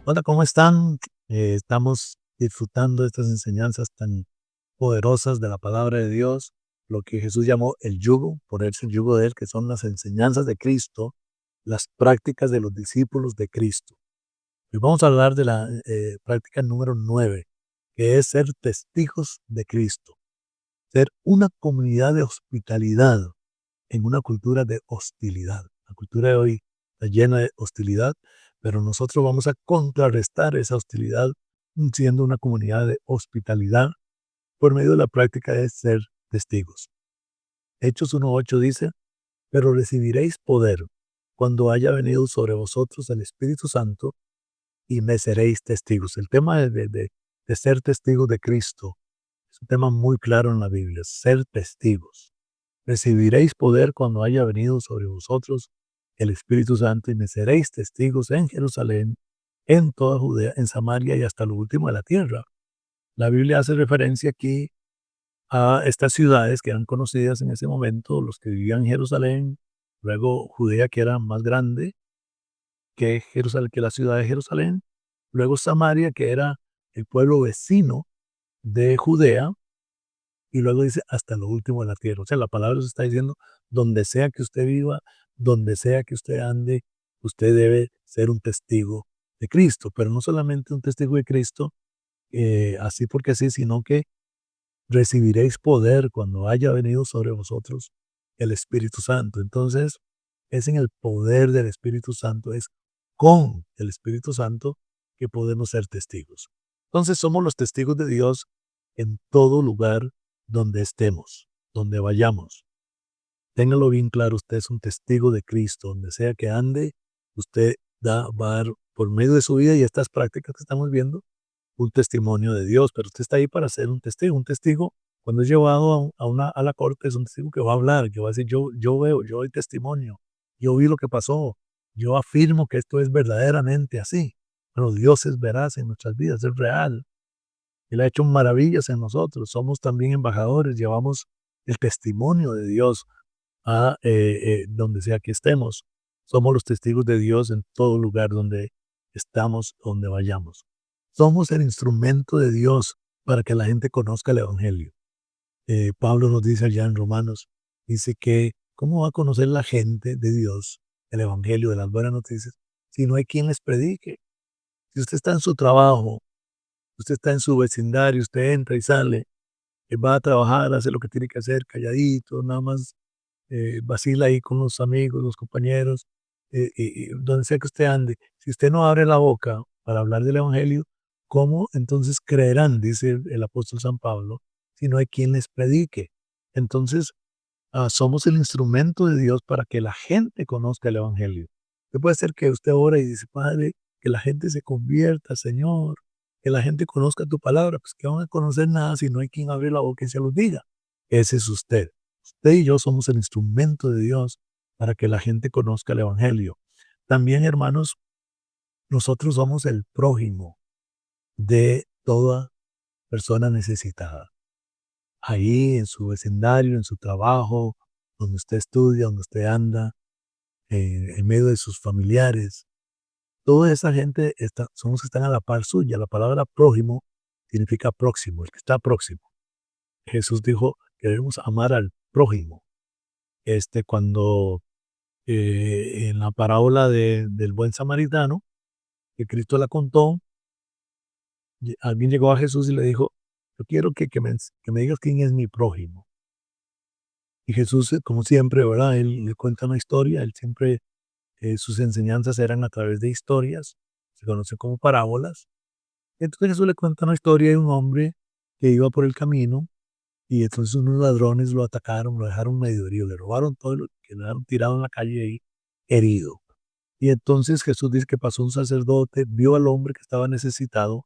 Hola, ¿cómo están? Estamos disfrutando de estas enseñanzas tan poderosas de la palabra de Dios, lo que Jesús llamó el yugo, ponerse el yugo de Él, que son las enseñanzas de Cristo, las prácticas de los discípulos de Cristo. Hoy vamos a hablar de la práctica número 9, que es ser testigos de Cristo, ser una comunidad de hospitalidad en una cultura de hostilidad. La cultura de hoy está llena de hostilidad, pero nosotros vamos a contrarrestar esa hostilidad siendo una comunidad de hospitalidad por medio de la práctica de ser testigos. Hechos 1.8 dice, pero recibiréis poder cuando haya venido sobre vosotros el Espíritu Santo y me seréis testigos. El tema de ser testigos de Cristo es un tema muy claro en la Biblia, ser testigos. Recibiréis poder cuando haya venido sobre vosotros el Espíritu Santo y me seréis testigos en Jerusalén, en toda Judea, en Samaria y hasta lo último de la tierra. La Biblia hace referencia aquí a estas ciudades que eran conocidas en ese momento, los que vivían en Jerusalén, luego Judea, que era más grande que Jerusalén, que la ciudad de Jerusalén, luego Samaria, que era el pueblo vecino de Judea, y luego dice hasta lo último de la tierra. O sea, la palabra nos está diciendo, donde sea que usted viva, donde sea que usted ande, usted debe ser un testigo de Cristo, pero no solamente un testigo de Cristo, así porque sí, sino que recibiréis poder cuando haya venido sobre vosotros el Espíritu Santo. Entonces, es en el poder del Espíritu Santo, es con el Espíritu Santo que podemos ser testigos. Entonces, somos los testigos de Dios en todo lugar donde estemos, donde vayamos. Téngalo bien claro, usted es un testigo de Cristo, donde sea que ande, usted va a dar por medio de su vida y estas prácticas que estamos viendo, un testimonio de Dios, pero usted está ahí para ser un testigo. Un testigo, cuando es llevado a la corte, es un testigo que va a hablar, que va a decir, yo veo, yo doy testimonio, yo vi lo que pasó, yo afirmo que esto es verdaderamente así. Pero Dios es veraz en nuestras vidas, es real. Él ha hecho maravillas en nosotros. Somos también embajadores, llevamos el testimonio de Dios a donde sea que estemos. Somos los testigos de Dios en todo lugar donde estamos, donde vayamos. Somos el instrumento de Dios para que la gente conozca el Evangelio. Pablo nos dice allá en Romanos, dice que ¿cómo va a conocer la gente de Dios el Evangelio de las buenas noticias si no hay quien les predique? Si usted está en su trabajo, usted está en su vecindario, usted entra y sale, va a trabajar, hace lo que tiene que hacer, calladito, nada más vacila ahí con los amigos, los compañeros, y donde sea que usted ande. Si usted no abre la boca para hablar del Evangelio, ¿cómo entonces creerán, dice el apóstol San Pablo, si no hay quien les predique? Entonces, somos el instrumento de Dios para que la gente conozca el Evangelio. ¿Qué puede ser que usted ora y dice, Padre, que la gente se convierta, Señor, que la gente conozca tu palabra? Pues que van a conocer nada si no hay quien abre la boca y se los diga. Ese es usted. Usted y yo somos el instrumento de Dios para que la gente conozca el Evangelio. También, hermanos, nosotros somos el prójimo de toda persona necesitada. Ahí en su vecindario, en su trabajo, donde usted estudia, donde usted anda, en medio de sus familiares. Toda esa gente son los que están a la par suya. La palabra prójimo significa próximo, el que está próximo. Jesús dijo que debemos amar al prójimo. Cuando en la parábola del buen samaritano, que Cristo la contó, alguien llegó a Jesús y le dijo, yo quiero que me digas quién es mi prójimo. Y Jesús, como siempre, ¿verdad? Él le cuenta una historia, él siempre, sus enseñanzas eran a través de historias, se conocen como parábolas. Entonces Jesús le cuenta una historia de un hombre que iba por el camino y entonces unos ladrones lo atacaron, lo dejaron medio herido, le robaron todo, lo que le dejaron tirado en la calle ahí, herido. Y entonces Jesús dice que pasó un sacerdote, vio al hombre que estaba necesitado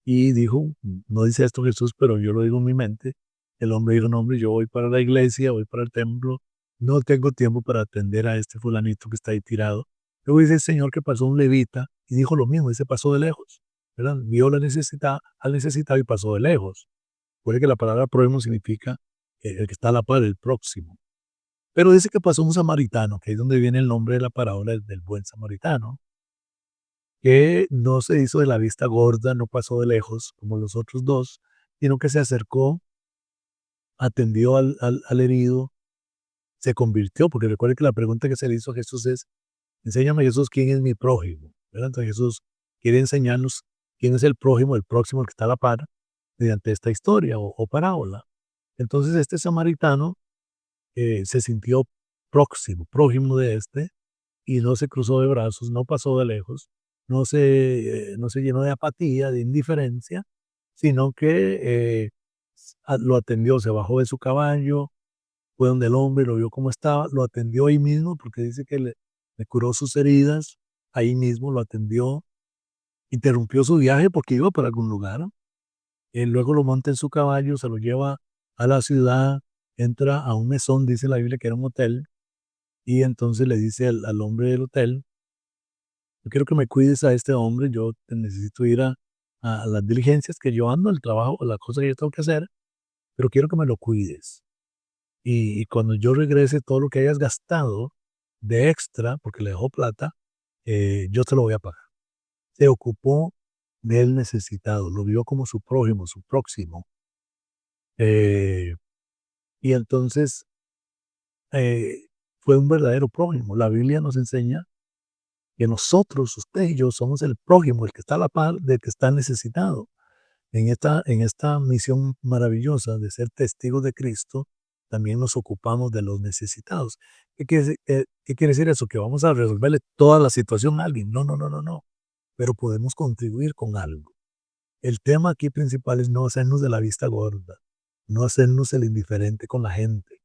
y dijo, no dice esto Jesús, pero yo lo digo en mi mente, el hombre dijo, no hombre, yo voy para la iglesia, voy para el templo, no tengo tiempo para atender a este fulanito que está ahí tirado. Luego dice el Señor que pasó un levita y dijo lo mismo, dice pasó de lejos, ¿verdad? Vio la necesidad, al necesitado y pasó de lejos. Puede que la palabra prójimo significa el que está a la par, el próximo. Pero dice que pasó un samaritano, que es donde viene el nombre de la parábola del buen samaritano. que no se hizo de la vista gorda, no pasó de lejos como los otros dos, sino que se acercó, atendió al herido, se convirtió, porque recuerde que la pregunta que se le hizo a Jesús es, enséñame Jesús quién es mi prójimo, ¿verdad? Entonces Jesús quiere enseñarnos quién es el prójimo, el próximo, el que está a la par, mediante esta historia o parábola. Entonces este samaritano se sintió prójimo de este, y no se cruzó de brazos, no pasó de lejos, no se llenó de apatía, de indiferencia, sino que lo atendió, se bajó de su caballo, fue donde el hombre, lo vio cómo estaba, lo atendió ahí mismo, porque dice que le curó sus heridas, ahí mismo lo atendió, interrumpió su viaje porque iba para algún lugar, luego lo monta en su caballo, se lo lleva a la ciudad, entra a un mesón, dice la Biblia que era un hotel, y entonces le dice al hombre del hotel, yo quiero que me cuides a este hombre, yo necesito ir a las diligencias que yo ando, al trabajo, a las cosas que yo tengo que hacer, pero quiero que me lo cuides. Y cuando yo regrese, todo lo que hayas gastado de extra, porque le dejó plata, yo te lo voy a pagar. Se ocupó del necesitado, lo vio como su prójimo, su próximo. eh, y entonces eh, fue un verdadero prójimo. La Biblia nos enseña que nosotros, usted y yo, somos el prójimo, el que está a la par del que está necesitado. En esta misión maravillosa de ser testigos de Cristo, también nos ocupamos de los necesitados. ¿Qué quiere decir eso? Que vamos a resolverle toda la situación a alguien. No, no, no, no, no. Pero podemos contribuir con algo. El tema aquí principal es no hacernos de la vista gorda, no hacernos el indiferente con la gente.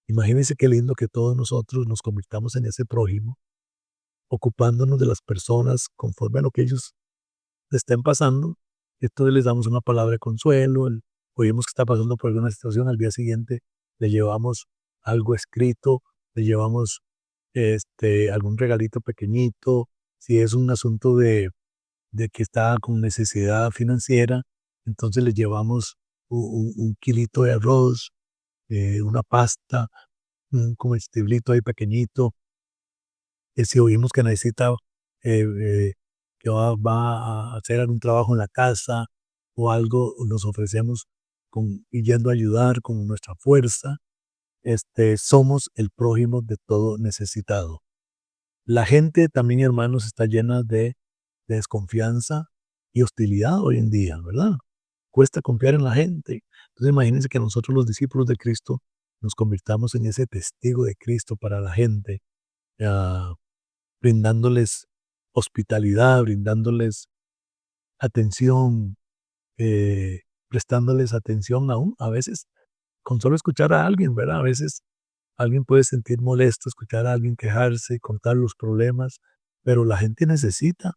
Imagínense qué lindo que todos nosotros nos convirtamos en ese prójimo, ocupándonos de las personas conforme a lo que ellos le estén pasando. Entonces les damos una palabra de consuelo, oímos que está pasando por alguna situación, al día siguiente le llevamos algo escrito, le llevamos algún regalito pequeñito, si es un asunto de que está con necesidad financiera, entonces le llevamos un kilito de arroz, una pasta, un comestiblito ahí pequeñito, si oímos que necesita, eh, eh, que va a hacer algún trabajo en la casa o algo, nos ofrecemos y yendo a ayudar con nuestra fuerza, somos el prójimo de todo necesitado. La gente también, hermanos, está llena de desconfianza y hostilidad hoy en día, ¿verdad? Cuesta confiar en la gente. Entonces imagínense que nosotros los discípulos de Cristo nos convirtamos en ese testigo de Cristo para la gente, ah, brindándoles hospitalidad, brindándoles atención, eh, prestándoles atención aún, a veces con solo escuchar a alguien, ¿verdad? A veces alguien puede sentir molesto escuchar a alguien quejarse, contar los problemas, pero la gente necesita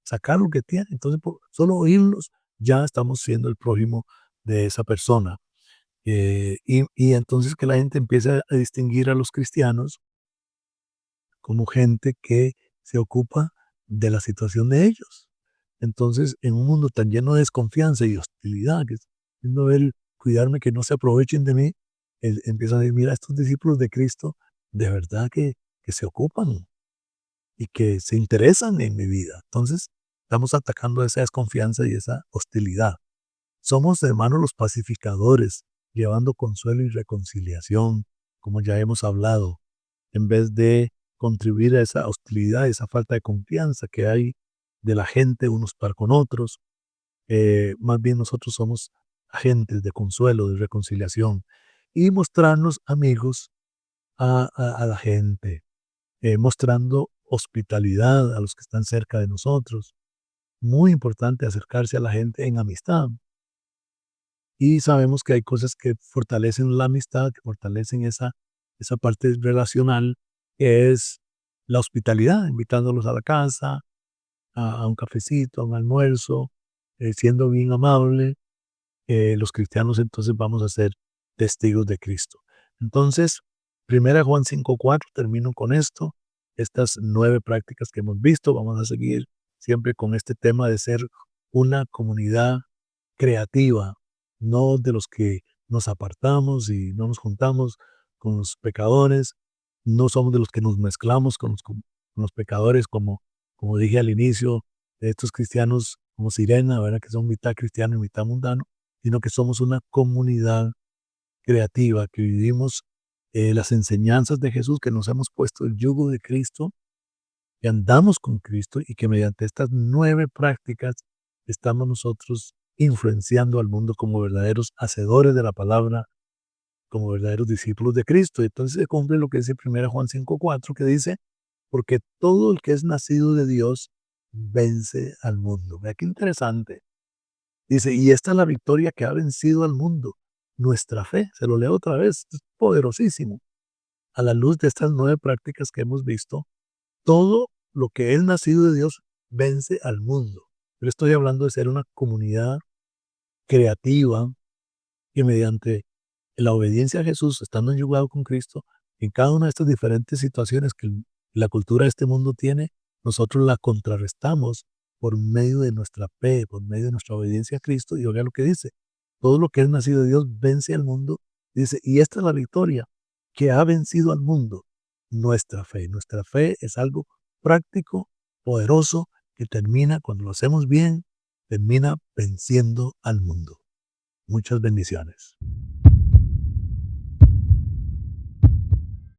sacar lo que tiene. Entonces, por solo oírlos, ya estamos siendo el prójimo de esa persona. Y entonces que la gente empiece a distinguir a los cristianos como gente que se ocupa de la situación de ellos. Entonces, en un mundo tan lleno de desconfianza y hostilidad, que es viendo ver, cuidarme que no se aprovechen de mí, empiezan a decir, mira, estos discípulos de Cristo, de verdad que se ocupan y que se interesan en mi vida. Entonces, estamos atacando esa desconfianza y esa hostilidad. Somos, hermanos, los pacificadores, llevando consuelo y reconciliación, como ya hemos hablado, en vez de contribuir a esa hostilidad, esa falta de confianza que hay de la gente unos para con otros. Más bien nosotros somos agentes de consuelo, de reconciliación y mostrarnos amigos a la gente, mostrando hospitalidad a los que están cerca de nosotros. Muy importante acercarse a la gente en amistad. Y sabemos que hay cosas que fortalecen la amistad, que fortalecen esa parte relacional, que es la hospitalidad, invitándolos a la casa, a un cafecito, a un almuerzo, siendo bien amable. Los cristianos entonces vamos a ser testigos de Cristo. Entonces, 1 Juan 5:4, termino con esto. Estas 9 prácticas que hemos visto, vamos a seguir siempre con este tema de ser una comunidad creativa, no de los que nos apartamos y no nos juntamos con los pecadores, no somos de los que nos mezclamos con los con los pecadores, como dije al inicio, de estos cristianos como Sirena, ¿verdad? Que son mitad cristiano y mitad mundano, sino que somos una comunidad creativa, que vivimos las enseñanzas de Jesús, que nos hemos puesto el yugo de Cristo, que andamos con Cristo y que mediante estas 9 prácticas estamos nosotros influenciando al mundo como verdaderos hacedores de la palabra, como verdaderos discípulos de Cristo. Y entonces se cumple lo que dice 1 Juan 5:4, que dice, porque todo el que es nacido de Dios vence al mundo. Vea qué interesante. Dice, y esta es la victoria que ha vencido al mundo, nuestra fe. Se lo leo otra vez, es poderosísimo. A la luz de estas 9 prácticas que hemos visto, todo lo que es nacido de Dios vence al mundo. Pero estoy hablando de ser una comunidad creativa que mediante la obediencia a Jesús, estando enyugado con Cristo, en cada una de estas diferentes situaciones que la cultura de este mundo tiene, nosotros la contrarrestamos por medio de nuestra fe, por medio de nuestra obediencia a Cristo. Y oiga lo que dice, todo lo que es nacido de Dios vence al mundo. Dice, y esta es la victoria que ha vencido al mundo, nuestra fe. Nuestra fe es algo práctico, poderoso, que termina, cuando lo hacemos bien, termina venciendo al mundo. Muchas bendiciones.